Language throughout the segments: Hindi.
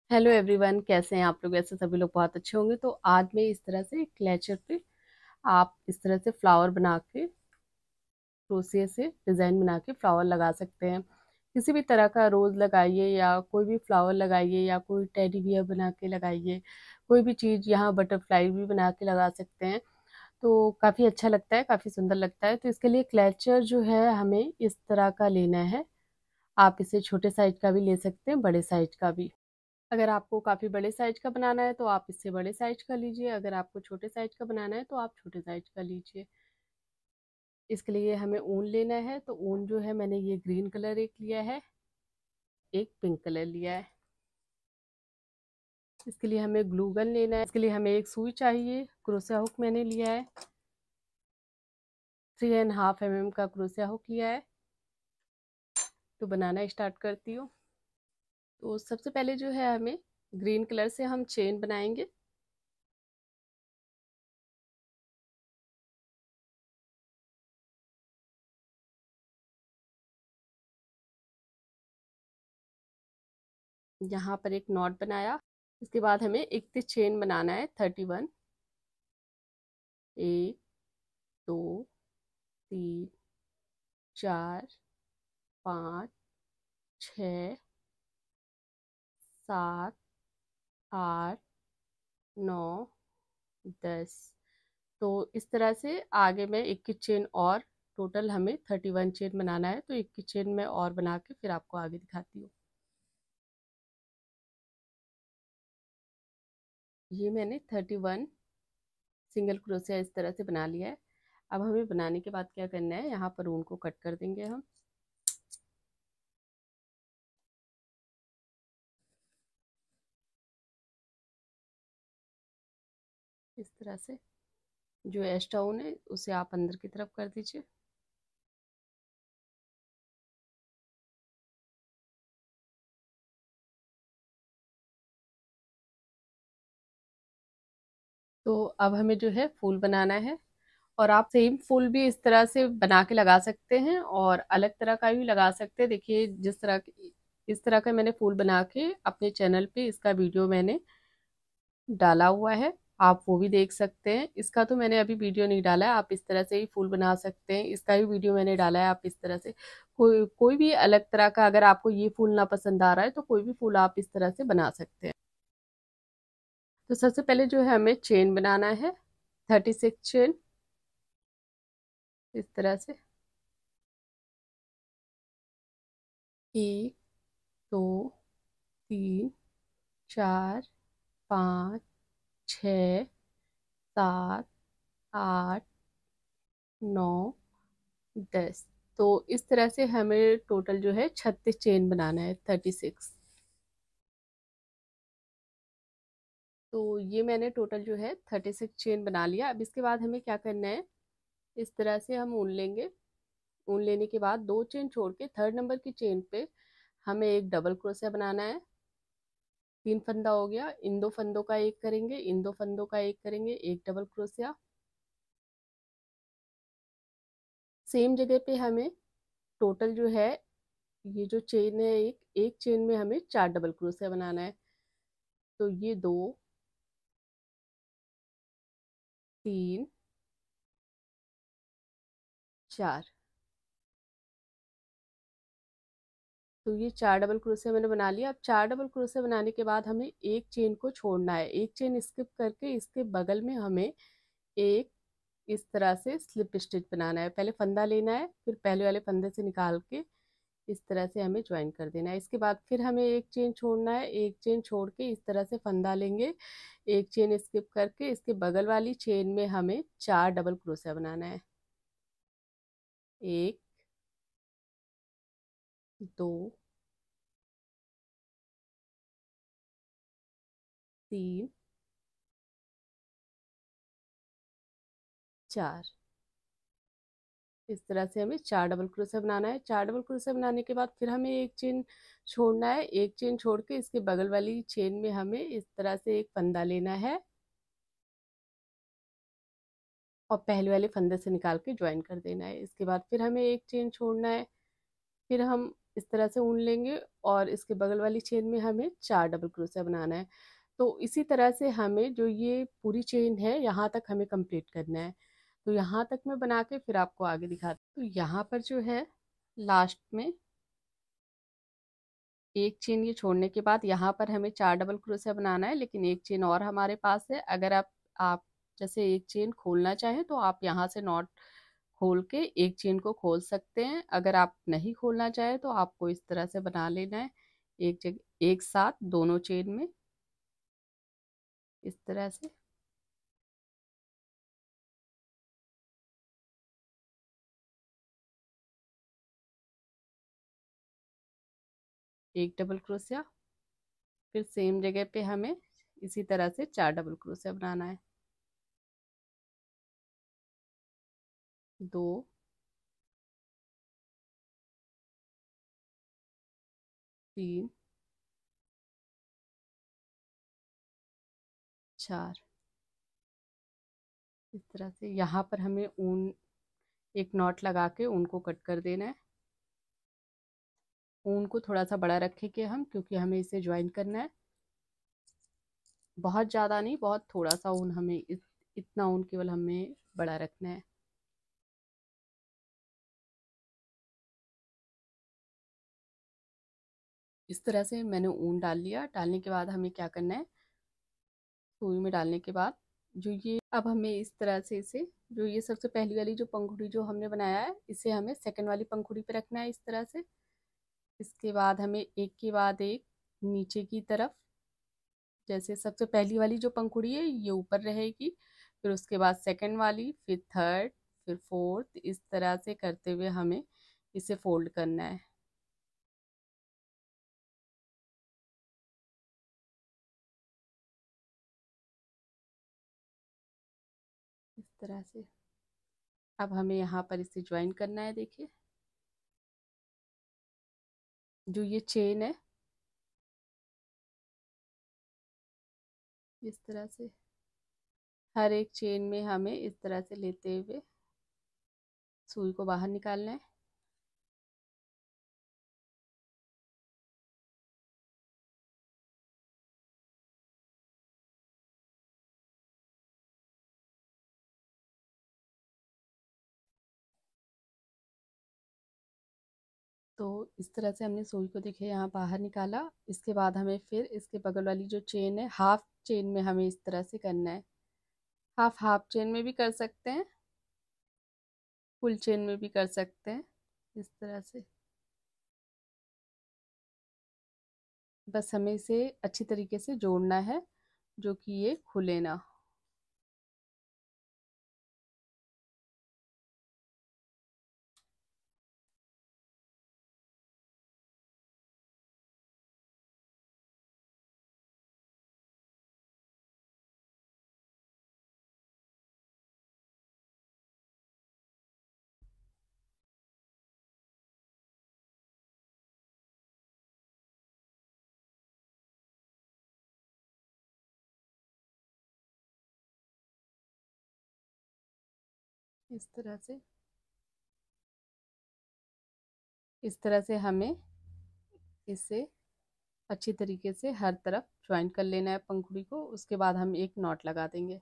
हेलो एवरीवन, कैसे हैं आप लोग। ऐसे सभी लोग बहुत अच्छे होंगे। तो आज मैं इस तरह से क्लेचर पे आप इस तरह से फ्लावर बना के, क्रोशिया से डिज़ाइन बना के फ्लावर लगा सकते हैं। किसी भी तरह का रोज़ लगाइए या कोई भी फ्लावर लगाइए या कोई टेडी बियर बना के लगाइए, कोई भी चीज़, यहाँ बटरफ्लाई भी बना के लगा सकते हैं। तो काफ़ी अच्छा लगता है, काफ़ी सुंदर लगता है। तो इसके लिए क्लेचर जो है हमें इस तरह का लेना है। आप इसे छोटे साइज का भी ले सकते हैं, बड़े साइज का भी। अगर आपको काफ़ी बड़े साइज का बनाना है तो आप इससे बड़े साइज का लीजिए, अगर आपको छोटे साइज का बनाना है तो आप छोटे साइज का लीजिए। इसके लिए हमें ऊन लेना है। तो ऊन जो है, मैंने ये ग्रीन कलर एक लिया है, एक पिंक कलर लिया है। इसके लिए हमें ग्लू गन लेना है। इसके लिए हमें एक सुई चाहिए। क्रोशिया हुक मैंने लिया है, 3.5 mm का क्रोशिया हुक लिया है। तो बनाना स्टार्ट करती हूँ। तो सबसे पहले जो है हमें ग्रीन कलर से हम चेन बनाएंगे। यहाँ पर एक नॉट बनाया। इसके बाद हमें 31 चेन बनाना है, 31। 1 2 3 4 5 6 7 8 9 10। तो इस तरह से आगे में 21 चेन और, टोटल हमें 31 चेन बनाना है। तो 21 चेन में और बना के फिर आपको आगे दिखाती हूँ। ये मैंने 31 सिंगल क्रोशिया इस तरह से बना लिया है। अब हमें बनाने के बाद क्या करना है, यहाँ पर ऊन को कट कर देंगे हम इस तरह से। जो एक्स्ट्रा ऊन है उसे आप अंदर की तरफ कर दीजिए। तो अब हमें जो है फूल बनाना है। और आप सेम फूल भी इस तरह से बना के लगा सकते हैं और अलग तरह का भी लगा सकते हैं। देखिए, इस तरह का मैंने फूल बना के अपने चैनल पे इसका वीडियो मैंने डाला हुआ है, आप वो भी देख सकते हैं। इसका तो मैंने अभी वीडियो नहीं डाला है। आप इस तरह से ही फूल बना सकते हैं, इसका भी वीडियो मैंने डाला है। आप इस तरह से कोई भी अलग तरह का, अगर आपको ये फूल ना पसंद आ रहा है तो कोई भी फूल आप इस तरह से बना सकते हैं। तो सबसे पहले जो है हमें चेन बनाना है, 36 चेन इस तरह से। 1 2 3 4 5 6 7 8 9 10। तो इस तरह से हमें टोटल जो है 36 चेन बनाना है, 36। तो ये मैंने टोटल जो है 36 चेन बना लिया। अब इसके बाद हमें क्या करना है, इस तरह से हम ऊन लेंगे। ऊन लेने के बाद 2 चेन छोड़ के थर्ड नंबर की चेन पे हमें एक डबल क्रोशिया बनाना है। 3 फंदा हो गया, इन 2 फंदों का एक करेंगे, इन 2 फंदों का एक करेंगे, एक डबल क्रोशिया। सेम जगह पे हमें टोटल जो है, ये जो चेन है, एक एक चेन में हमें 4 डबल क्रोशिया बनाना है। तो ये 2 3 4। तो ये 4 डबल क्रोशिया मैंने बना लिया। अब 4 डबल क्रोशिया बनाने के बाद हमें एक चेन को छोड़ना है। एक चेन स्किप करके इसके बगल में हमें एक इस तरह से स्लिप स्टिच बनाना है। पहले फंदा लेना है, फिर पहले वाले फंदे से निकाल के इस तरह से हमें ज्वाइन कर देना है। इसके बाद फिर हमें एक चेन छोड़ना है। एक चेन छोड़ के इस तरह से फंदा लेंगे, एक चेन स्किप करके इसके बगल वाली चेन में हमें 4 डबल क्रोशिया बनाना है। 1 2 3 4। इस तरह से हमें 4 डबल क्रोशिया बनाना है। 4 डबल क्रोशिया बनाने के बाद फिर हमें एक चेन छोड़ना है। एक चेन छोड़ के इसके बगल वाली चेन में हमें इस तरह से एक फंदा लेना है और पहले वाले फंदे से निकाल के ज्वाइन कर देना है। इसके बाद फिर हमें एक चेन छोड़ना है। फिर हम इस तरह से ऊन लेंगे और इसके बगल वाली चेन में हमें 4 डबल क्रोशिया बनाना है। तो इसी तरह से हमें जो ये पूरी चेन है यहाँ तक हमें कंप्लीट करना है। तो यहाँ तक मैं बना के फिर आपको आगे दिखाती हूँ। तो यहाँ पर जो है लास्ट में एक चेन ये छोड़ने के बाद यहाँ पर हमें 4 डबल क्रोशिया बनाना है, लेकिन एक चेन और हमारे पास है। अगर आप जैसे एक चेन खोलना चाहें तो आप यहाँ से नॉट खोल के एक चेन को खोल सकते हैं। अगर आप नहीं खोलना चाहें तो आपको इस तरह से बना लेना है, एक जगह एक साथ दोनों चेन में इस तरह से। एक डबल क्रोशिया, फिर सेम जगह पे हमें इसी तरह से 4 डबल क्रोशिया बनाना है। 2, 3, 4 इस तरह से। यहाँ पर हमें ऊन एक नॉट लगा के ऊन को कट कर देना है। ऊन को थोड़ा सा बड़ा रखेंगे हम, क्योंकि हमें इसे ज्वाइन करना है। बहुत ज़्यादा नहीं, बहुत थोड़ा सा ऊन, हमें इतना ऊन केवल हमें बड़ा रखना है। इस तरह से मैंने ऊन डाल लिया। डालने के बाद हमें क्या करना है, सुई में डालने के बाद जो ये अब हमें इस तरह से इसे, जो ये सबसे पहली वाली जो पंखुड़ी जो हमने बनाया है, इसे हमें सेकंड वाली पंखुड़ी पे रखना है इस तरह से। इसके बाद हमें एक के बाद एक नीचे की तरफ, जैसे सबसे पहली वाली जो पंखुड़ी है ये ऊपर रहेगी, फिर उसके बाद सेकंड वाली, फिर थर्ड, फिर फोर्थ, इस तरह से करते हुए हमें इसे फोल्ड करना है इस तरह से। अब हमें यहाँ पर इसे ज्वाइन करना है। देखिए जो ये चेन है इस तरह से हर एक चेन में हमें इस तरह से लेते हुए सुई को बाहर निकालना है। तो इस तरह से हमने सुई को देखिए यहाँ बाहर निकाला। इसके बाद हमें फिर इसके बगल वाली जो चेन है, हाफ चेन में हमें इस तरह से करना है। हाफ हाफ चेन में भी कर सकते हैं, फुल चेन में भी कर सकते हैं इस तरह से। बस हमें इसे अच्छी तरीके से जोड़ना है, जो कि ये खुले ना। इस तरह से, इस तरह से हमें इसे अच्छी तरीके से हर तरफ ज्वाइन कर लेना है पंखुड़ी को। उसके बाद हम एक नॉट लगा देंगे।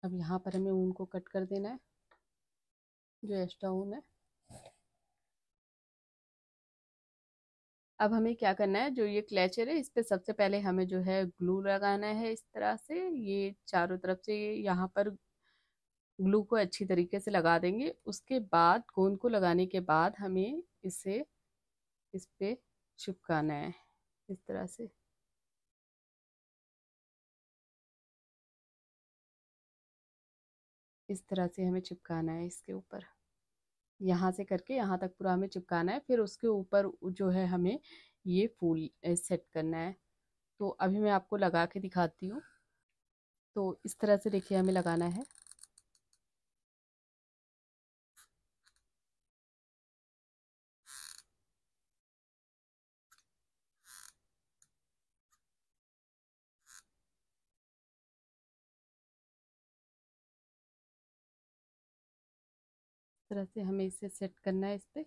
अब यहाँ पर हमें ऊन को कट कर देना है, जो एक्स्ट्रा ऊन है। अब हमें क्या करना है, जो ये क्लेचर है इस पे सबसे पहले हमें जो है ग्लू लगाना है इस तरह से। ये चारों तरफ से यहाँ पर ग्लू को अच्छी तरीके से लगा देंगे। उसके बाद गोंद को लगाने के बाद हमें इसे इस पे चिपकाना है इस तरह से। इस तरह से हमें चिपकाना है इसके ऊपर, यहाँ से करके यहाँ तक पूरा हमें चिपकाना है। फिर उसके ऊपर जो है हमें ये फूल सेट करना है। तो अभी मैं आपको लगा के दिखाती हूँ। तो इस तरह से देखिए हमें लगाना है। इस तरह से हमें इसे सेट करना है इस पे।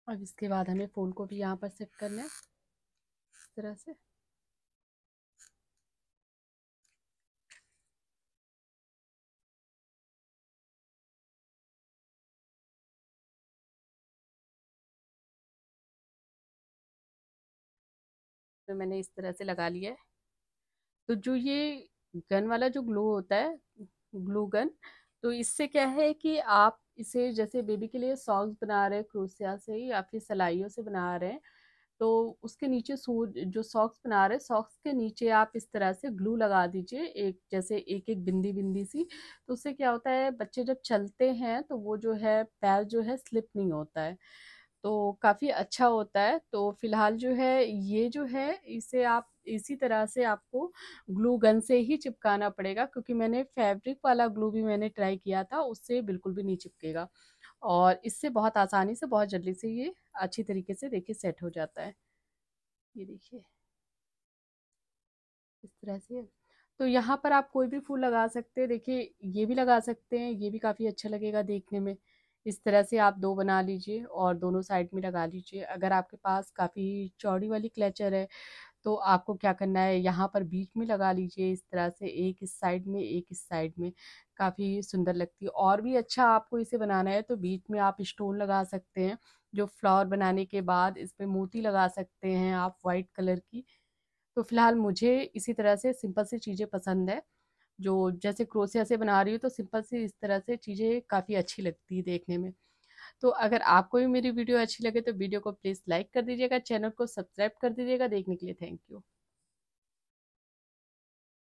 अब इसके बाद हमें फूल को भी यहाँ पर सेट करना है इस तरह से। तो मैंने इस तरह से लगा लिया है। तो जो ये गन वाला जो ग्लू होता है, ग्लू गन, तो इससे क्या है कि आप इसे जैसे बेबी के लिए सॉक्स बना रहे हैं क्रोशिया से या फिर सिलाइयों से बना रहे हैं, तो उसके नीचे सूट जो सॉक्स बना रहे हैं, सॉक्स के नीचे आप इस तरह से ग्लू लगा दीजिए, एक जैसे एक एक बिंदी बिंदी सी। तो उससे क्या होता है, बच्चे जब चलते हैं तो वो जो है पैर जो है स्लिप नहीं होता है, तो काफ़ी अच्छा होता है। तो फिलहाल जो है ये जो है इसे आप इसी तरह से आपको ग्लू गन से ही चिपकाना पड़ेगा, क्योंकि मैंने फैब्रिक वाला ग्लू भी मैंने ट्राई किया था, उससे बिल्कुल भी नहीं चिपकेगा। और इससे बहुत आसानी से बहुत जल्दी से ये अच्छी तरीके से देखिए सेट हो जाता है। ये देखिए इस तरह से। तो यहाँ पर आप कोई भी फूल लगा सकते हैं, देखिए ये भी लगा सकते हैं, ये भी काफ़ी अच्छा लगेगा देखने में। इस तरह से आप दो बना लीजिए और दोनों साइड में लगा लीजिए। अगर आपके पास काफ़ी चौड़ी वाली क्लेचर है तो आपको क्या करना है, यहाँ पर बीच में लगा लीजिए इस तरह से, एक इस साइड में एक इस साइड में, काफ़ी सुंदर लगती है। और भी अच्छा आपको इसे बनाना है तो बीच में आप स्टोन लगा सकते हैं, जो फ्लावर बनाने के बाद इस पे मोती लगा सकते हैं आप वाइट कलर की। तो फिलहाल मुझे इसी तरह से सिंपल सी चीज़ें पसंद है, जो जैसे क्रोशिया से बना रही हूँ तो सिंपल सी इस तरह से चीज़ें काफ़ी अच्छी लगती है देखने में। तो अगर आपको भी मेरी वीडियो अच्छी लगे तो वीडियो को प्लीज़ लाइक कर दीजिएगा, चैनल को सब्सक्राइब कर दीजिएगा। देखने के लिए थैंक यू।